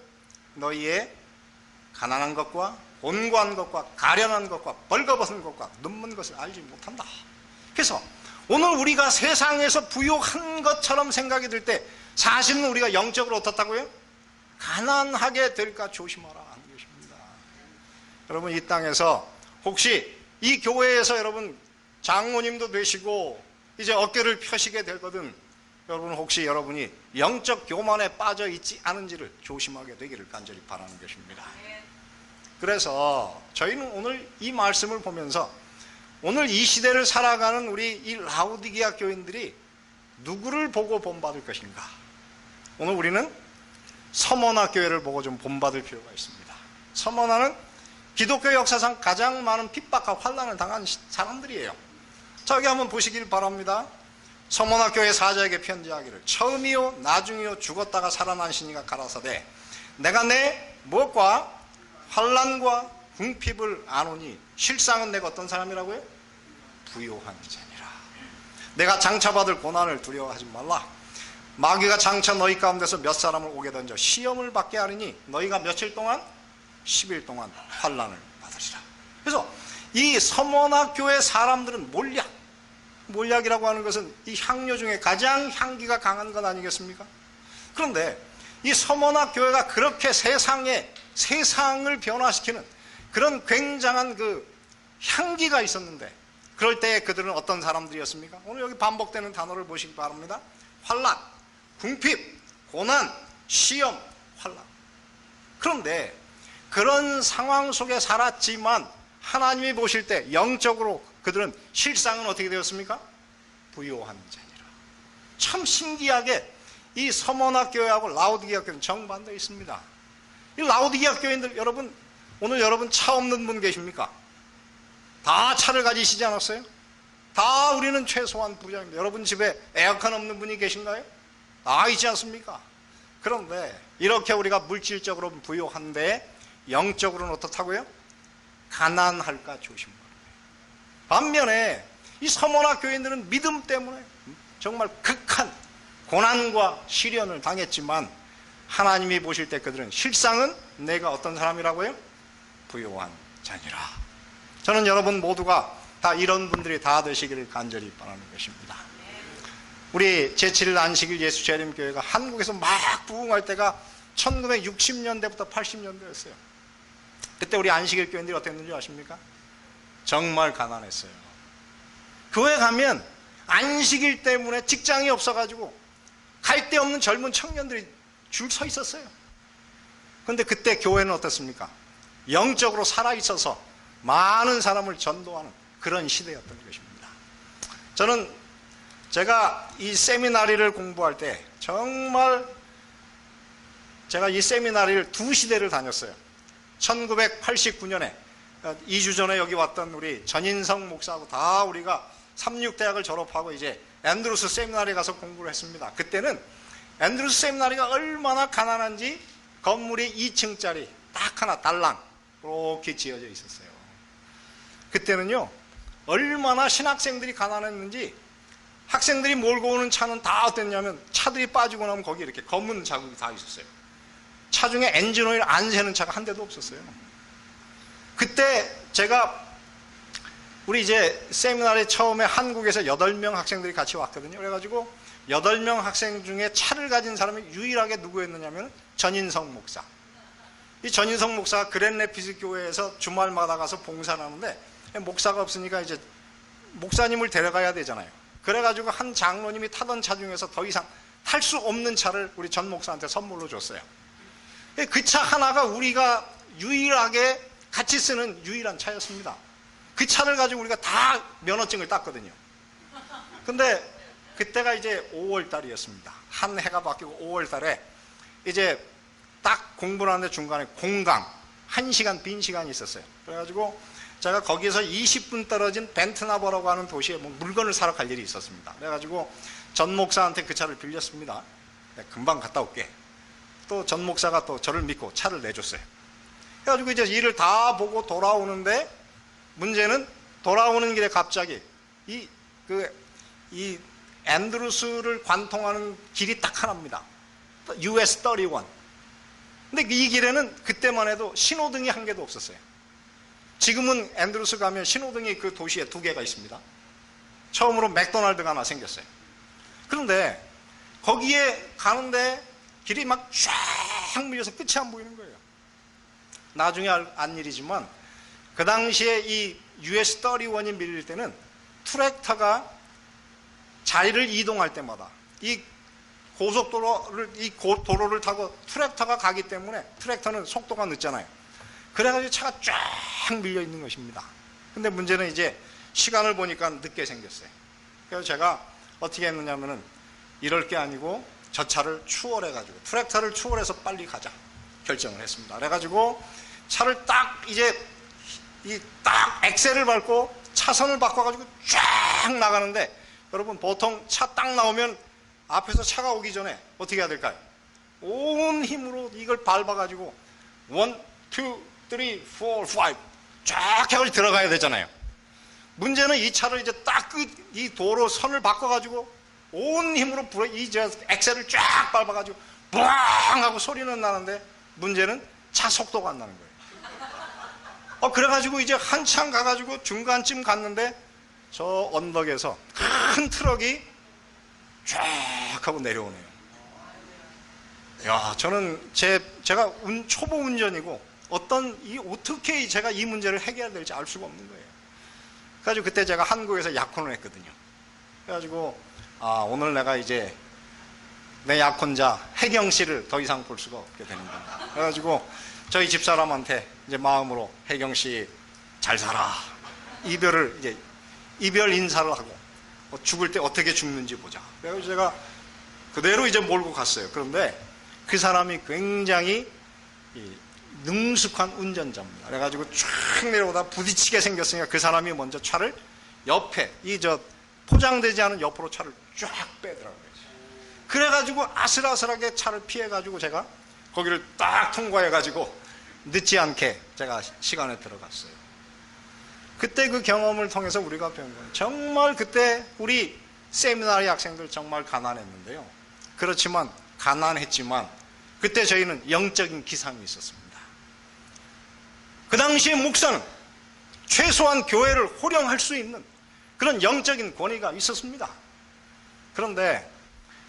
너희의 가난한 것과 곤고한 것과 가련한 것과 벌거벗은 것과 눈먼 것을 알지 못한다. 그래서 오늘 우리가 세상에서 부요한 것처럼 생각이 들 때 사실은 우리가 영적으로 어떻다고요? 가난하게 될까 조심하라 하는 것입니다. 여러분 이 땅에서 혹시 이 교회에서 여러분 장로님도 되시고 이제 어깨를 펴시게 되거든 여러분 혹시 여러분이 영적 교만에 빠져 있지 않은지를 조심하게 되기를 간절히 바라는 것입니다. 그래서 저희는 오늘 이 말씀을 보면서 오늘 이 시대를 살아가는 우리 이 라오디게아 교인들이 누구를 보고 본받을 것인가? 오늘 우리는 서머나 교회를 보고 좀 본받을 필요가 있습니다. 서머나는 기독교 역사상 가장 많은 핍박과 환난을 당한 사람들이에요. 자, 여기 한번 보시길 바랍니다. 서머나 교회 사자에게 편지하기를 처음이요 나중이요 죽었다가 살아나시니가 가라사대 내가 내 무엇과 환난과 궁핍을 아노니 실상은 내가 어떤 사람이라고요? 부요한 자니라. 내가 장차받을 고난을 두려워하지 말라. 마귀가 장차 너희 가운데서 몇 사람을 오게 던져 시험을 받게 하리니 너희가 며칠 동안 10일 동안 환난을 받으리라. 그래서 이 서머나 교회 사람들은 몰약이라고 하는 것은 이 향료 중에 가장 향기가 강한 것 아니겠습니까? 그런데 이 서머나 교회가 그렇게 세상을 변화시키는 그런 굉장한 그 향기가 있었는데 그럴 때 그들은 어떤 사람들이었습니까? 오늘 여기 반복되는 단어를 보시기 바랍니다. 환난, 궁핍, 고난, 시험, 환난. 그런데 그런 상황 속에 살았지만 하나님이 보실 때 영적으로 그들은 실상은 어떻게 되었습니까? 부요한 자니라. 참 신기하게 이 서머나 교회하고 라오디게아 교회는 정반대에 있습니다. 이 라오디게아 교인들 여러분 오늘 여러분 차 없는 분 계십니까? 다 차를 가지시지 않았어요? 다 우리는 최소한 부자입니다. 여러분 집에 에어컨 없는 분이 계신가요? 다 있지 않습니까? 그런데 이렇게 우리가 물질적으로 부요한데 영적으로는 어떻다고요? 가난할까 조심하라. 반면에 이 서머나 교인들은 믿음 때문에 정말 극한 고난과 시련을 당했지만 하나님이 보실 때 그들은 실상은 내가 어떤 사람이라고요? 부요한 자니라. 저는 여러분 모두가 다 이런 분들이 다 되시기를 간절히 바라는 것입니다. 우리 제7일 안식일 예수 재림교회가 한국에서 막 부흥할 때가 1960년대부터 80년대였어요. 그때 우리 안식일 교인들이 어땠는지 아십니까? 정말 가난했어요. 교회 가면 안식일 때문에 직장이 없어가지고 갈 데 없는 젊은 청년들이 줄 서 있었어요. 그런데 그때 교회는 어떻습니까? 영적으로 살아있어서 많은 사람을 전도하는 그런 시대였던 것입니다. 저는 제가 이 세미나리를 공부할 때 정말 제가 이 세미나리를 두 시대를 다녔어요. 1989년에 2주 전에 여기 왔던 우리 전인성 목사하고 다 우리가 36대학을 졸업하고 이제 앤드루스 세미나리에 가서 공부를 했습니다. 그때는 앤드루스 세미나리가 얼마나 가난한지 건물이 2층짜리 딱 하나 달랑 그렇게 지어져 있었어요. 그때는요 얼마나 신학생들이 가난했는지 학생들이 몰고 오는 차는 다 어땠냐면 차들이 빠지고 나면 거기 이렇게 검은 자국이 다 있었어요. 차 중에 엔진오일 안 새는 차가 한 대도 없었어요. 그때 제가 우리 이제 세미나리에 처음에 한국에서 8명 학생들이 같이 왔거든요. 그래가지고 8명 학생 중에 차를 가진 사람이 유일하게 누구였느냐면 전인성 목사. 이 전인성 목사가 그랜래피드 교회에서 주말마다 가서 봉사를 하는데 목사가 없으니까 이제 목사님을 데려가야 되잖아요. 그래가지고 한 장로님이 타던 차 중에서 더 이상 탈 수 없는 차를 우리 전 목사한테 선물로 줬어요. 그 차 하나가 우리가 유일하게 같이 쓰는 유일한 차였습니다. 그 차를 가지고 우리가 다 면허증을 땄거든요. 근데 그때가 이제 5월 달이었습니다. 한 해가 바뀌고 5월 달에 이제 딱 공부를 하는데 중간에 공강 1시간 빈 시간이 있었어요. 그래가지고 제가 거기에서 20분 떨어진 벤트나버라고 하는 도시에 뭐 물건을 사러 갈 일이 있었습니다. 그래가지고 전 목사한테 그 차를 빌렸습니다. 금방 갔다 올게. 또 전 목사가 또 저를 믿고 차를 내줬어요. 그래가지고 이제 일을 다 보고 돌아오는데 문제는 돌아오는 길에 갑자기 이 앤드루스를 관통하는 길이 딱 하나입니다. US 31. 근데 이 길에는 그때만 해도 신호등이 한 개도 없었어요. 지금은 앤드루스 가면 신호등이 그 도시에 2개가 있습니다. 처음으로 맥도날드가 하나 생겼어요. 그런데 거기에 가는데 길이 막 쫙 밀려서 끝이 안 보이는 거예요. 나중에 안 일이지만 그 당시에 이 US 31이 밀릴 때는 트랙터가 자리를 이동할 때마다 이 고속도로를 도로를 타고 트랙터가 가기 때문에 트랙터는 속도가 늦잖아요. 그래가지고 차가 쫙 밀려 있는 것입니다. 근데 문제는 이제 시간을 보니까 늦게 생겼어요. 그래서 제가 어떻게 했느냐면은 이럴 게 아니고 저 차를 추월해가지고 트랙터를 추월해서 빨리 가자 결정을 했습니다. 그래가지고 차를 딱 이제 딱 엑셀을 밟고 차선을 바꿔가지고 쫙 나가는데 여러분 보통 차 딱 나오면 앞에서 차가 오기 전에 어떻게 해야 될까요? 온 힘으로 이걸 밟아가지고 1, 2, 3, 4, 5 쫙 해가지고 들어가야 되잖아요. 문제는 이 차를 이제 딱 이 도로 선을 바꿔가지고 온 힘으로 엑셀을 쫙 밟아가지고 뿡 하고 소리는 나는데 문제는 차 속도가 안 나는 거예요. 그래가지고 이제 한참 가가지고 중간쯤 갔는데 저 언덕에서 큰 트럭이 쫙 하고 내려오네요. 야, 저는 제가 초보 운전이고 어떻게 제가 이 문제를 해결해야 될지 알 수가 없는 거예요. 그래가지고 그때 제가 한국에서 약혼을 했거든요. 그래가지고 오늘 내가 이제 내 약혼자 혜경 씨를 더 이상 볼 수가 없게 되는 겁니다. 그래가지고 저희 집사람한테 이제 마음으로 혜경 씨 잘 살아. 이별 인사를 하고 죽을 때 어떻게 죽는지 보자. 그래서 제가 그대로 이제 몰고 갔어요. 그런데 그 사람이 굉장히 능숙한 운전자입니다. 그래가지고 쫙 내려오다 부딪히게 생겼으니까 그 사람이 먼저 차를 옆에 포장되지 않은 옆으로 차를 쫙 빼더라고요. 그래가지고 아슬아슬하게 차를 피해가지고 제가 거기를 딱 통과해가지고 늦지 않게 제가 시간에 들어갔어요. 그때 그 경험을 통해서 우리가 배운 건 정말 그때 우리 세미나리 학생들 정말 가난했는데요. 그렇지만 가난했지만 그때 저희는 영적인 기상이 있었습니다. 그 당시에 목사는 최소한 교회를 호령할 수 있는 그런 영적인 권위가 있었습니다. 그런데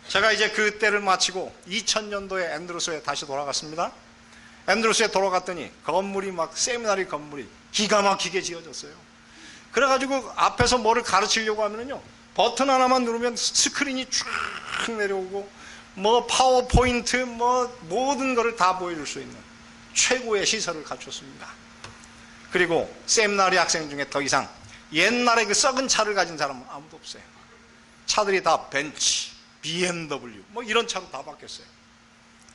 제가 이제 그 때를 마치고 2000년도에 앤드루스에 다시 돌아갔습니다. 앤드루스에 돌아갔더니 건물이 막 세미나리 건물이 기가 막히게 지어졌어요. 그래가지고 앞에서 뭐를 가르치려고 하면요 버튼 하나만 누르면 스크린이 쭉 내려오고 뭐 파워포인트 뭐 모든 것을 다 보여줄 수 있는 최고의 시설을 갖췄습니다. 그리고 세미나리 학생 중에 더 이상 옛날에 그 썩은 차를 가진 사람은 아무도 없어요. 차들이 다 벤츠, BMW 뭐 이런 차로 다 바뀌었어요.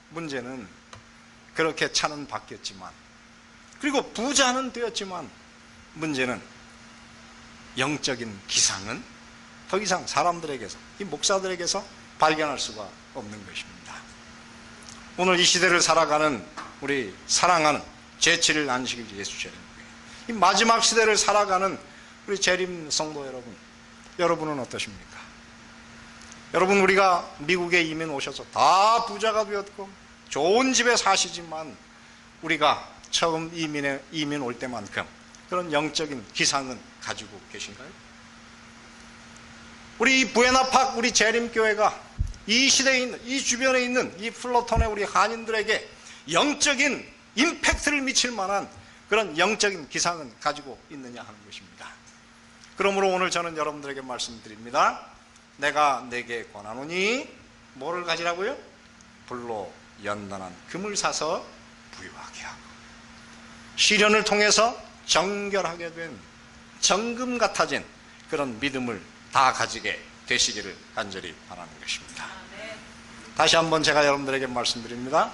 문제는 그렇게 차는 바뀌었지만 그리고 부자는 되었지만 문제는 영적인 기상은 더 이상 사람들에게서 이 목사들에게서 발견할 수가 없는 것입니다. 오늘 이 시대를 살아가는 우리 사랑하는 제7일 안식일 예수제림교회 이 마지막 시대를 살아가는 우리 재림 성도 여러분, 여러분은 어떠십니까? 여러분 우리가 미국에 이민 오셔서 다 부자가 되었고 좋은 집에 사시지만 우리가 처음 이민 올 때만큼 그런 영적인 기상은 가지고 계신가요? 우리 부에나팍 우리 재림교회가 이 시대에 있는 이 주변에 있는 이 플러턴의 우리 한인들에게 영적인 임팩트를 미칠 만한 그런 영적인 기상은 가지고 있느냐 하는 것입니다. 그러므로 오늘 저는 여러분들에게 말씀드립니다. 내가 내게 권하노니 뭐를 가지라고요? 불로 연단한 금을 사서 부유하게 하고 시련을 통해서 정결하게 된 정금 같아진 그런 믿음을 다 가지게 되시기를 간절히 바라는 것입니다. 다시 한번 제가 여러분들에게 말씀드립니다.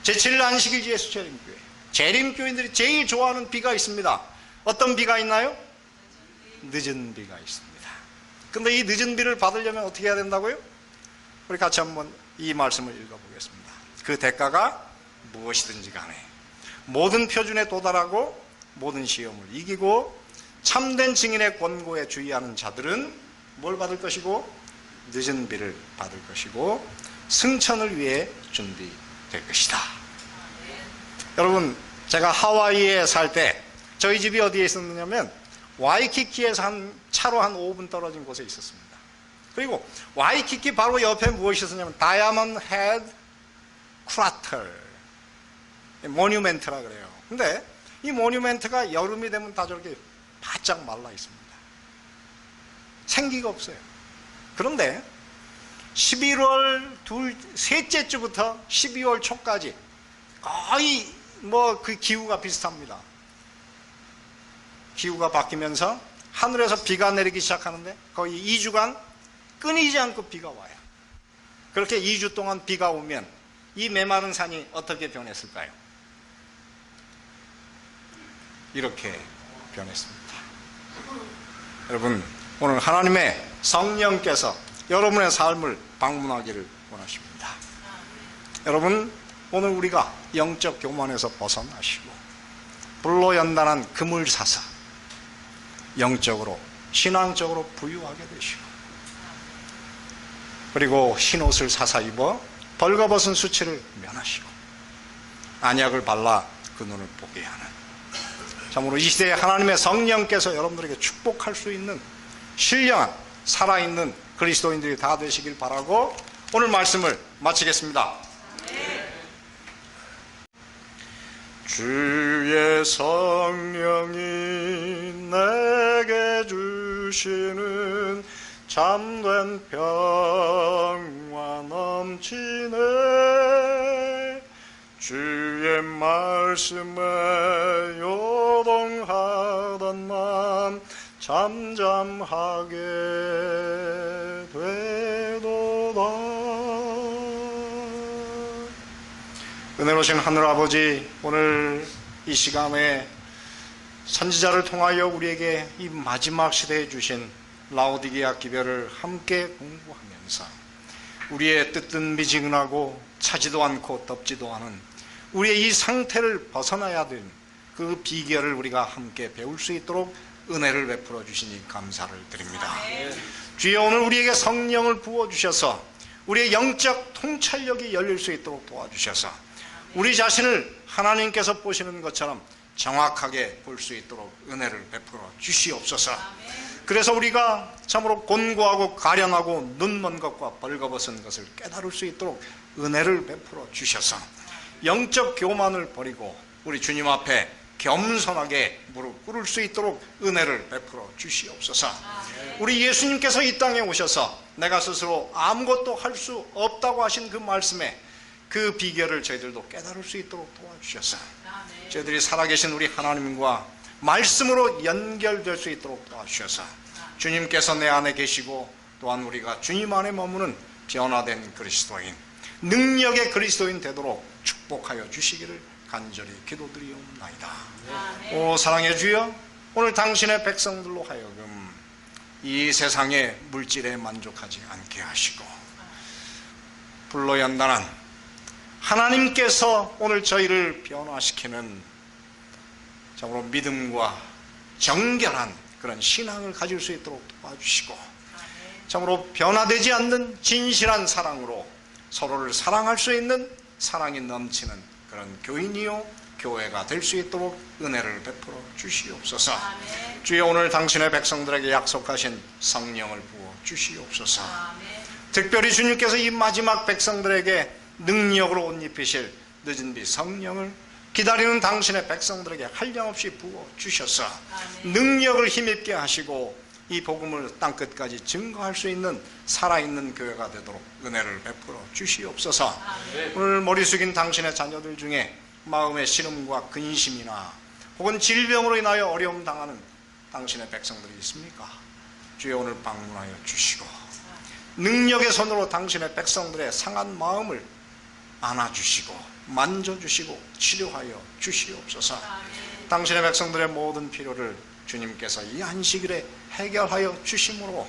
제7일 안식일 예수 재림교회, 재림교인들이 제일 좋아하는 비가 있습니다. 어떤 비가 있나요? 늦은 비가 있습니다. 근데 이 늦은 비를 받으려면 어떻게 해야 된다고요? 우리 같이 한번 이 말씀을 읽어보겠습니다. 그 대가가 무엇이든지 간에 모든 표준에 도달하고 모든 시험을 이기고 참된 증인의 권고에 주의하는 자들은 뭘 받을 것이고 늦은 비를 받을 것이고 승천을 위해 준비될 것이다. 여러분, 제가 하와이에 살 때 저희 집이 어디에 있었느냐면 와이키키에서 차로 한 5분 떨어진 곳에 있었습니다. 그리고 와이키키 바로 옆에 무엇이 있었냐면 다이아몬드 헤드 크라터 모뉴멘트라 그래요. 근데 이 모뉴멘트가 여름이 되면 다 저렇게 바짝 말라 있습니다. 생기가 없어요. 그런데 11월 셋째 주부터 12월 초까지 거의 그 기후가 비슷합니다. 기후가 바뀌면서 하늘에서 비가 내리기 시작하는데 거의 2주간 끊이지 않고 비가 와요. 그렇게 2주 동안 비가 오면 이 메마른 산이 어떻게 변했을까요? 이렇게 변했습니다. 여러분, 오늘 하나님의 성령께서 여러분의 삶을 방문하기를 원하십니다. 여러분, 오늘 우리가 영적 교만에서 벗어나시고 불로 연단한 금을 사사 영적으로 신앙적으로 부유하게 되시고 그리고 흰옷을 사사 입어 벌거벗은 수치를 면하시고 안약을 발라 그 눈을 보게 하는 참으로 이 시대에 하나님의 성령께서 여러분들에게 축복할 수 있는 신령한 살아있는 그리스도인들이 다 되시길 바라고 오늘 말씀을 마치겠습니다. 주의 성령이 내게 주시는 참된 평화 넘치네. 주의 말씀에 요동하던 맘 잠잠하게 되도다. 은혜로우신 하늘아버지, 오늘 이 시간에 선지자를 통하여 우리에게 이 마지막 시대에 주신 라오디게아 기별을 함께 공부하면서 우리의 뜨뜻 미지근하고 차지도 않고 덥지도 않은 우리의 이 상태를 벗어나야 되는 그 비결을 우리가 함께 배울 수 있도록 은혜를 베풀어 주시니 감사를 드립니다. 주여, 오늘 우리에게 성령을 부어주셔서 우리의 영적 통찰력이 열릴 수 있도록 도와주셔서 우리 자신을 하나님께서 보시는 것처럼 정확하게 볼 수 있도록 은혜를 베풀어 주시옵소서. 그래서 우리가 참으로 곤고하고 가련하고 눈먼 것과 벌거벗은 것을 깨달을 수 있도록 은혜를 베풀어 주셔서 영적 교만을 버리고 우리 주님 앞에 겸손하게 무릎 꿇을 수 있도록 은혜를 베풀어 주시옵소서. 우리 예수님께서 이 땅에 오셔서 내가 스스로 아무것도 할 수 없다고 하신 그 말씀에 그 비결을 저희들도 깨달을 수 있도록 도와주셔서 저희들이 살아계신 우리 하나님과 말씀으로 연결될 수 있도록 도와주셔서 주님께서 내 안에 계시고 또한 우리가 주님 안에 머무는 변화된 그리스도인, 능력의 그리스도인 되도록 축복하여 주시기를 간절히 기도드리옵나이다. 오 사랑의 주여, 오늘 당신의 백성들로 하여금 이 세상의 물질에 만족하지 않게 하시고 불로 연단한 하나님께서 오늘 저희를 변화시키는 참으로 믿음과 정결한 그런 신앙을 가질 수 있도록 도와주시고 참으로 변화되지 않는 진실한 사랑으로 서로를 사랑할 수 있는 사랑이 넘치는 그런 교인이요 교회가 될 수 있도록 은혜를 베풀어 주시옵소서. 주여, 오늘 당신의 백성들에게 약속하신 성령을 부어 주시옵소서. 특별히 주님께서 이 마지막 백성들에게 능력으로 옷 입히실 늦은 비 성령을 기다리는 당신의 백성들에게 한량없이 부어주셔서 능력을 힘입게 하시고 이 복음을 땅끝까지 증거할 수 있는 살아있는 교회가 되도록 은혜를 베풀어 주시옵소서. 오늘 머리 숙인 당신의 자녀들 중에 마음의 시름과 근심이나 혹은 질병으로 인하여 어려움 당하는 당신의 백성들이 있습니까? 주여 오늘 방문하여 주시고 능력의 손으로 당신의 백성들의 상한 마음을 안아주시고 만져주시고 치료하여 주시옵소서. 당신의 백성들의 모든 필요를 주님께서 이 안식일에 해결하여 주심으로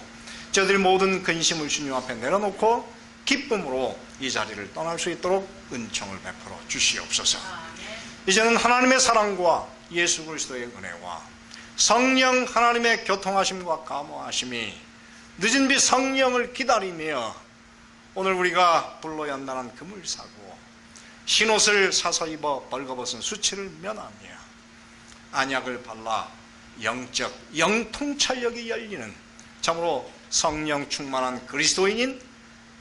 저희들 모든 근심을 주님 앞에 내려놓고 기쁨으로 이 자리를 떠날 수 있도록 은총을 베풀어 주시옵소서. 이제는 하나님의 사랑과 예수 그리스도의 은혜와 성령 하나님의 교통하심과 감화하심이 늦은 비 성령을 기다리며 오늘 우리가 불러야 한다는 금을 사고 흰옷을 사서 입어 벌거벗은 수치를 면하며 안약을 발라 영적 영통찰력이 열리는 참으로 성령 충만한 그리스도인인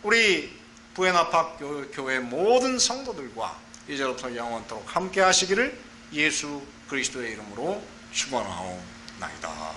우리 부에나파 교회 모든 성도들과 이제부터 영원토록 함께 하시기를 예수 그리스도의 이름으로 축원하옵나이다.